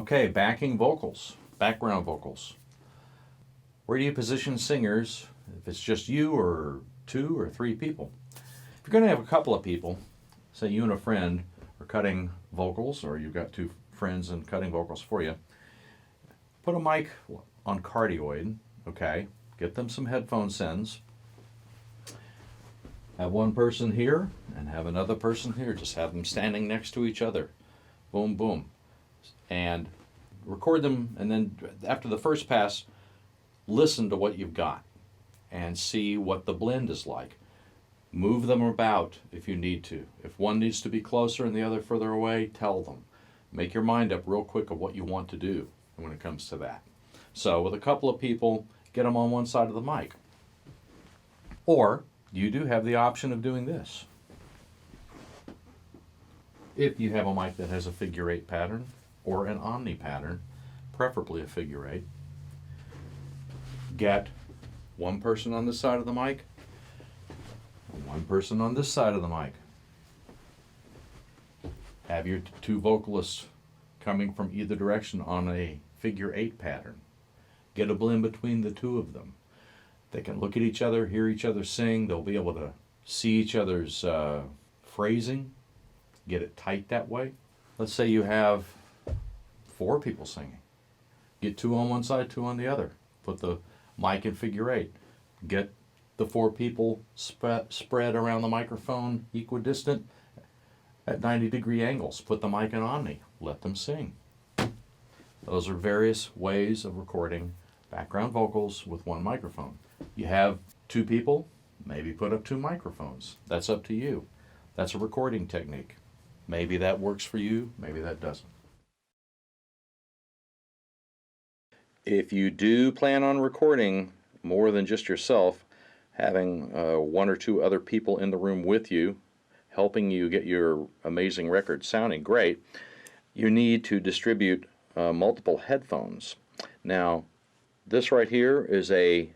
Okay, backing vocals, background vocals. Where do you position singers if it's just you or two or three people? If you're going to have a couple of people, say you and a friend are cutting vocals, or you've got two friends and cutting vocals for you, put a mic on cardioid, okay? Get them some headphone sends. Have one person here and have another person here. Just have them standing next to each other. Boom, boom. And record them, and then after the first pass, listen to what you've got and see what the blend is like. Move them about if you need to. If one needs to be closer and the other further away, tell them. Make your mind up real quick of what you want to do when it comes to that. So with a couple of people, get them on one side of the mic. Or you do have the option of doing this. If you have a mic that has a figure 8 pattern or an omni pattern, preferably a figure 8, get one person on this side of the mic, one person on this side of the mic. Have your two vocalists coming from either direction on a figure 8 pattern. Get a blend between the two of them. They can look at each other, hear each other sing. They'll be able to see each other's phrasing, get it tight that way. Let's say you have 4 people singing. Get 2 on one side, 2 on the other. Put the mic in figure 8. Get the 4 people spread around the microphone equidistant at 90-degree angles. Put the mic in omni. Let them sing. Those are various ways of recording background vocals with one microphone. You have 2 people, maybe put up 2 microphones. That's up to you. That's a recording technique. Maybe that works for you, maybe that doesn't. If you do plan on recording more than just yourself, having 1 or 2 other people in the room with you, helping you get your amazing record sounding great, you need to distribute multiple headphones. Now, this right here is a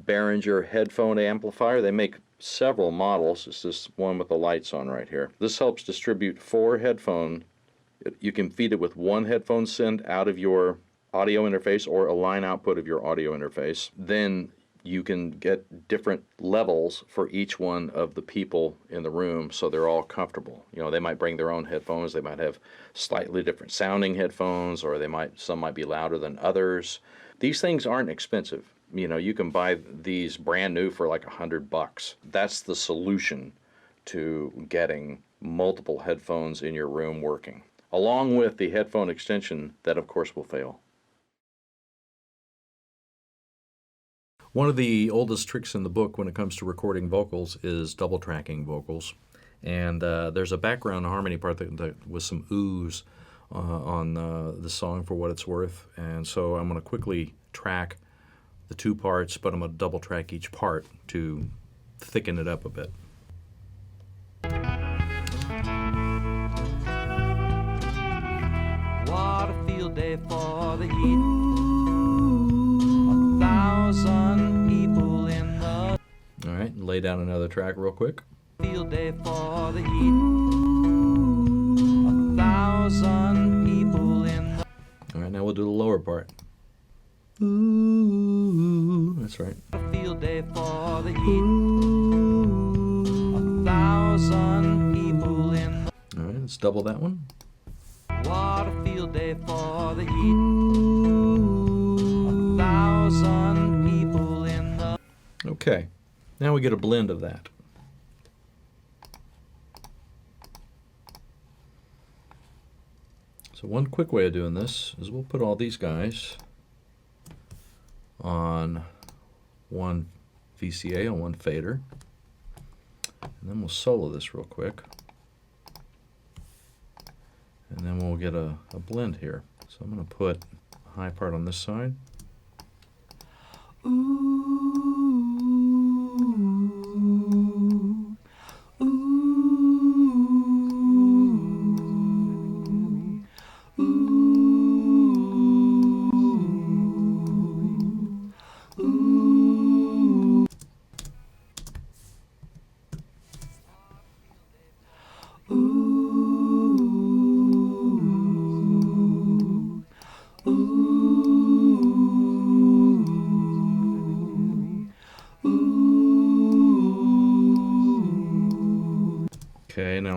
Behringer headphone amplifier. They make several models. It's this one with the lights on right here. This helps distribute 4 headphones. You can feed it with 1 headphone send out of your audio interface or a line output of your audio interface. Then you can get different levels for each one of the people in the room so they're all comfortable. You know, they might bring their own headphones. They might have slightly different sounding headphones, or some might be louder than others. These things aren't expensive. You know, you can buy these brand new for like $100. That's the solution to getting multiple headphones in your room working, along with the headphone extension that of course will fail. One of the oldest tricks in the book when it comes to recording vocals is double tracking vocals. And there's a background harmony part that with some oohs on the song for what it's worth. And so I'm going to quickly track the 2 parts, but I'm going to double track each part to thicken it up a bit. What a field day for the heat. 1,000 people in the All right, lay down another track real quick. field day for the heat. 1,000 people in the All right, now we'll do the lower part. Ooh, that's right. field day for the heat. 1,000 people in the All right, let's double that one. what a field day for the heat. 1,000 people in the Okay, now we get a blend of that. So one quick way of doing this is we'll put all these guys on one VCA, on one fader, and then we'll solo this real quick, and then we'll get a blend here. So I'm going to put a high part on this side.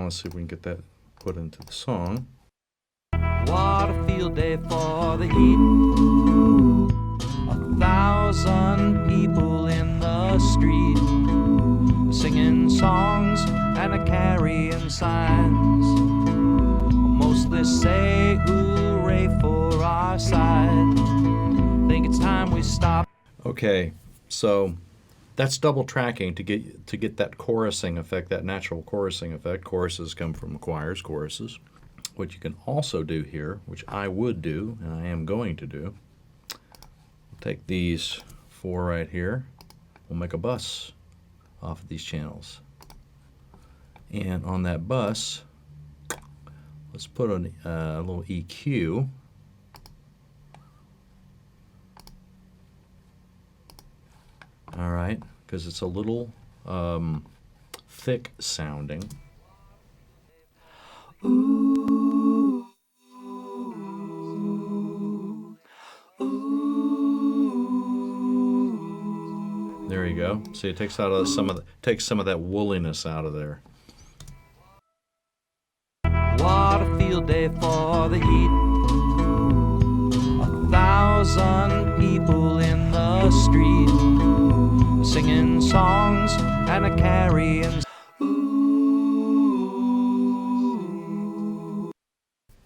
let's see if we can get that put into the song. What a field day for the heat. 1,000 people in the street, singing songs and a carrying signs. Mostly say hooray for our side. Think it's time we stop. Okay, so that's double tracking to get that chorusing effect, that natural chorusing effect. Choruses come from choirs, choruses. What you can also do here, which I would do, and I am going to do, we'll take these 4 right here. We'll make a bus off of these channels. And on that bus, let's put a little EQ. All right, because it's a little thick sounding. There you go. See, it takes out some of that wooliness out of there. What a field day for the heat. 1,000 people in the street, singing songs and a carrying.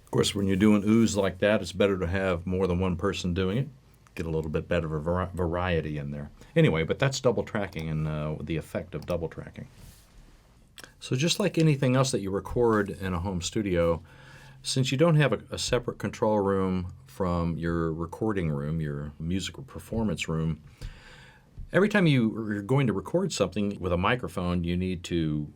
Of course, when you're doing oohs like that, it's better to have more than one person doing it. Get a little bit better variety in there. Anyway, but that's double tracking and the effect of double tracking. So just like anything else that you record in a home studio, since you don't have a separate control room from your recording room, your musical performance room, every time you're going to record something with a microphone, you need to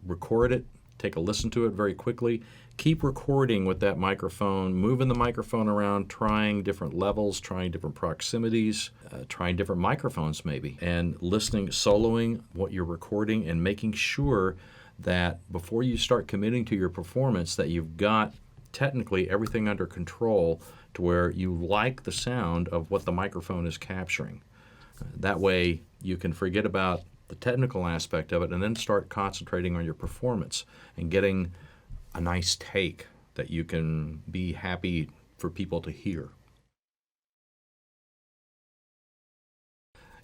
record it, take a listen to it very quickly, keep recording with that microphone, moving the microphone around, trying different levels, trying different proximities, trying different microphones maybe, and listening, soloing what you're recording, and making sure that before you start committing to your performance that you've got technically everything under control to where you like the sound of what the microphone is capturing. That way you can forget about the technical aspect of it and then start concentrating on your performance and getting a nice take that you can be happy for people to hear.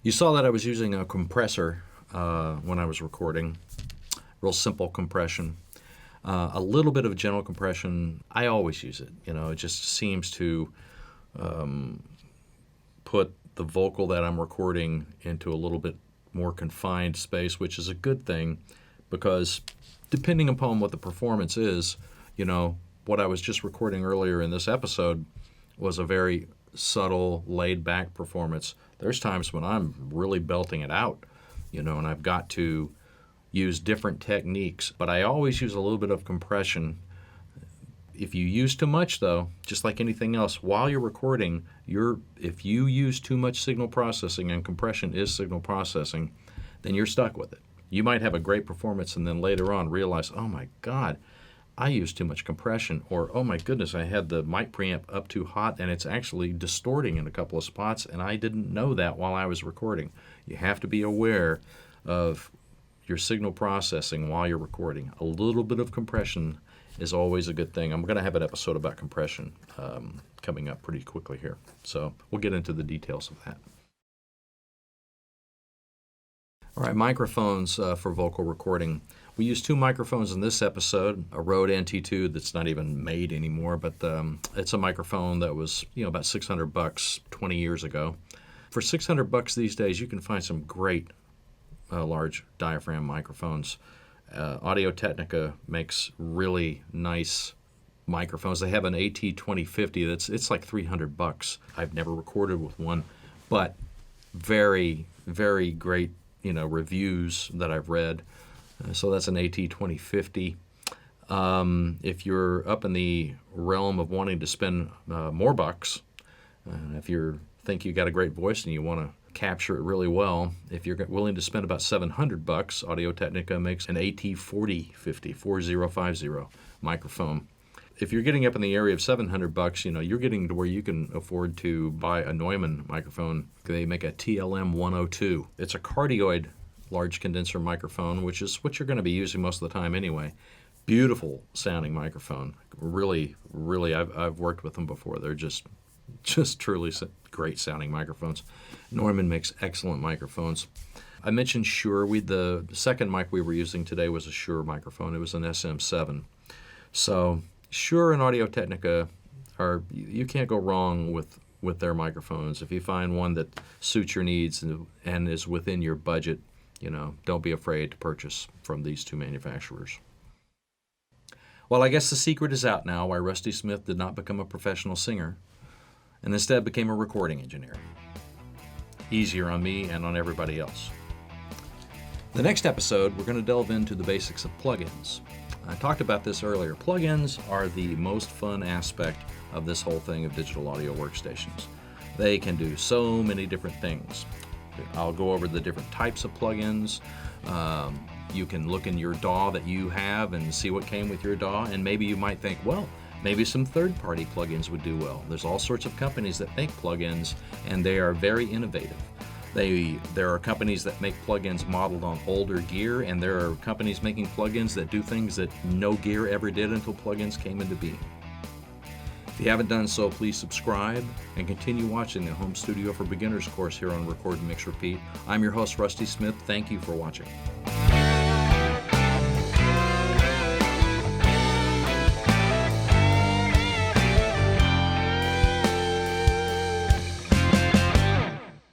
You saw that I was using a compressor when I was recording. Real simple compression. A little bit of gentle compression. I always use it. It just seems to put the vocal that I'm recording into a little bit more confined space, which is a good thing because depending upon what the performance is, what I was just recording earlier in this episode was a very subtle, laid-back performance. There's times when I'm really belting it out, and I've got to use different techniques, but I always use a little bit of compression. If you use too much, though, just like anything else, while you're recording, if you use too much signal processing, and compression is signal processing, then you're stuck with it. You might have a great performance and then later on realize, oh my God, I used too much compression, or oh my goodness, I had the mic preamp up too hot and it's actually distorting in a couple of spots and I didn't know that while I was recording. You have to be aware of your signal processing while you're recording. A little bit of compression is always a good thing. I'm going to have an episode about compression coming up pretty quickly here. So we'll get into the details of that. All right, microphones for vocal recording. We use 2 microphones in this episode, a Rode NT2 that's not even made anymore, but it's a microphone that was about $600 20 years ago. For $600 these days, you can find some great large diaphragm microphones. Audio-Technica makes really nice microphones. They have an AT2050 it's like $300. I've never recorded with one, but very, very great reviews that I've read. So that's an AT2050. If you're up in the realm of wanting to spend more bucks, if you think you got a great voice and you want to capture it really well, if you're willing to spend about $700, Audio-Technica makes an AT4050, 4050 microphone. If you're getting up in the area of $700, you're getting to where you can afford to buy a Neumann microphone. They make a TLM 102. It's a cardioid large condenser microphone, which is what you're going to be using most of the time anyway. Beautiful sounding microphone. Really, really, I've worked with them before. They're just truly great sounding microphones. Neumann makes excellent microphones. I mentioned Shure. The second mic we were using today was a Shure microphone. It was an SM7. So Shure and Audio-Technica you can't go wrong with their microphones. If you find one that suits your needs and is within your budget, don't be afraid to purchase from these two manufacturers. Well, I guess the secret is out now why Rusty Smith did not become a professional singer and instead became a recording engineer. Easier on me and on everybody else. The next episode, we're going to delve into the basics of plugins. I talked about this earlier. Plugins are the most fun aspect of this whole thing of digital audio workstations. They can do so many different things. I'll go over the different types of plugins. You can look in your DAW that you have and see what came with your DAW, and maybe you might think, well, maybe some third-party plugins would do well. There's all sorts of companies that make plugins, and they are very innovative. There are companies that make plugins modeled on older gear, and there are companies making plugins that do things that no gear ever did until plugins came into being. If you haven't done so, please subscribe and continue watching the Home Studio for Beginners course here on Record and Mix Repeat. I'm your host, Rusty Smith. Thank you for watching.